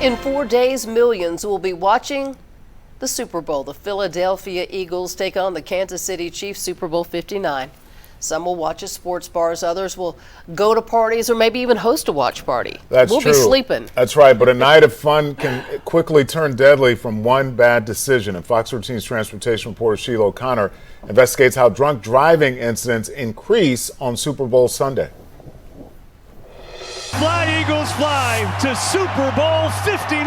In 4 days, millions will be watching the Super Bowl. The Philadelphia Eagles take on the Kansas City Chiefs, Super Bowl 59. Some will watch at sports bars, others will go to parties or maybe even host a watch party. We'll be sleeping. That's right, but a night of fun can quickly turn deadly from one bad decision. And Fox 13's transportation reporter Sheila O'Connor investigates how drunk driving incidents increase on Super Bowl Sunday. Fly, Eagles, fly to Super Bowl 59.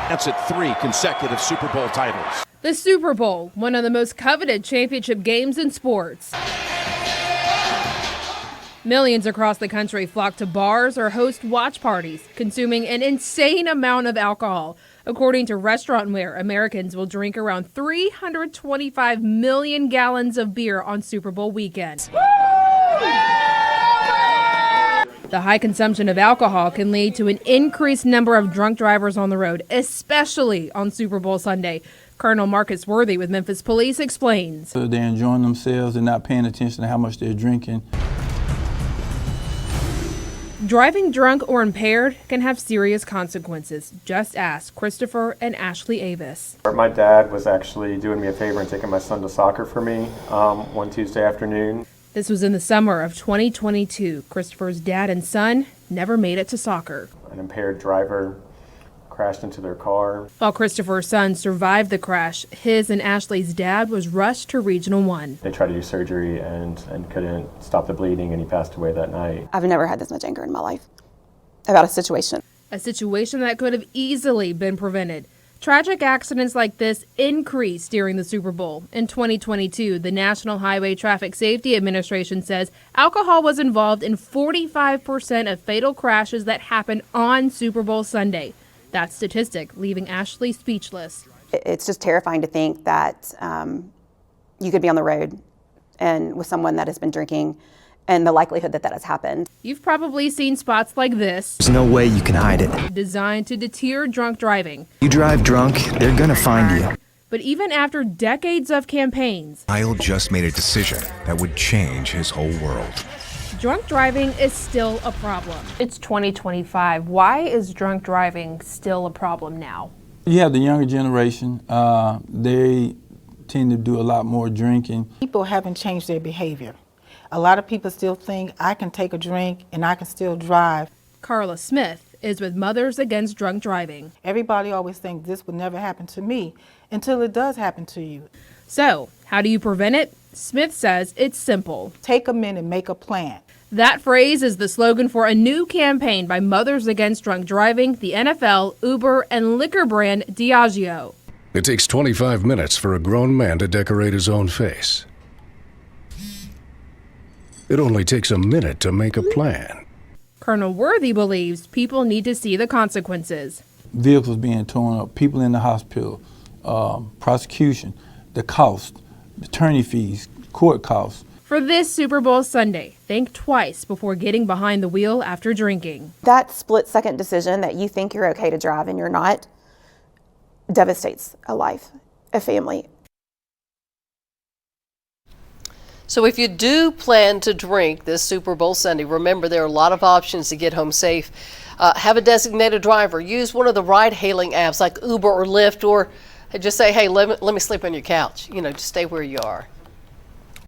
That's at 3 consecutive Super Bowl titles. The Super Bowl, one of the most coveted championship games in sports. Millions across the country flock to bars or host watch parties, consuming an insane amount of alcohol. According to Restaurantware, Americans will drink around 325 million gallons of beer on Super Bowl weekend. The high consumption of alcohol can lead to an increased number of drunk drivers on the road, especially on Super Bowl Sunday. Colonel Marcus Worthy with Memphis Police explains. So they're enjoying themselves and not paying attention to how much they're drinking. Driving drunk or impaired can have serious consequences. Just ask Christopher and Ashley Avis. My dad was actually doing me a favor and taking my son to soccer for me one Tuesday afternoon. This was in the summer of 2022. Christopher's dad and son never made it to soccer. An impaired driver crashed into their car. While Christopher's son survived the crash, his and Ashley's dad was rushed to Regional 1. They tried to do surgery and couldn't stop the bleeding, and he passed away that night. I've never had this much anger in my life about a situation. A situation that could have easily been prevented. Tragic accidents like this increased during the Super Bowl. In 2022, the National Highway Traffic Safety Administration says alcohol was involved in 45% of fatal crashes that happened on Super Bowl Sunday. That statistic leaving Ashley speechless. It's just terrifying to think that you could be on the road and with someone that has been drinking, and the likelihood that that has happened. You've probably seen spots like this. There's no way you can hide it. Designed to deter drunk driving. You drive drunk, they're gonna find you. But even after decades of campaigns, Kyle just made a decision that would change his whole world. drunk driving is still a problem. It's 2025. Why is drunk driving still a problem now? You have the younger generation. They tend to do a lot more drinking. People haven't changed their behavior. A lot of people still think I can take a drink and I can still drive. Carla Smith is with Mothers Against Drunk Driving. Everybody always thinks this would never happen to me until it does happen to you. So, how do you prevent it? Smith says it's simple. Take a minute, make a plan. That phrase is the slogan for a new campaign by Mothers Against Drunk Driving, the NFL, Uber, and liquor brand Diageo. It takes 25 minutes for a grown man to decorate his own face. It only takes a minute to make a plan. Colonel Worthy believes people need to see the consequences. Vehicles being torn up, people in the hospital, prosecution, the cost, attorney fees, court costs. For this Super Bowl Sunday, think twice before getting behind the wheel after drinking. That split-second decision that you think you're okay to drive and you're not devastates a life, a family. So if you do plan to drink this Super Bowl Sunday, remember there are a lot of options to get home safe. Have a designated driver. Use one of the ride-hailing apps like Uber or Lyft, or just say, hey, let me sleep on your couch. You know, just stay where you are.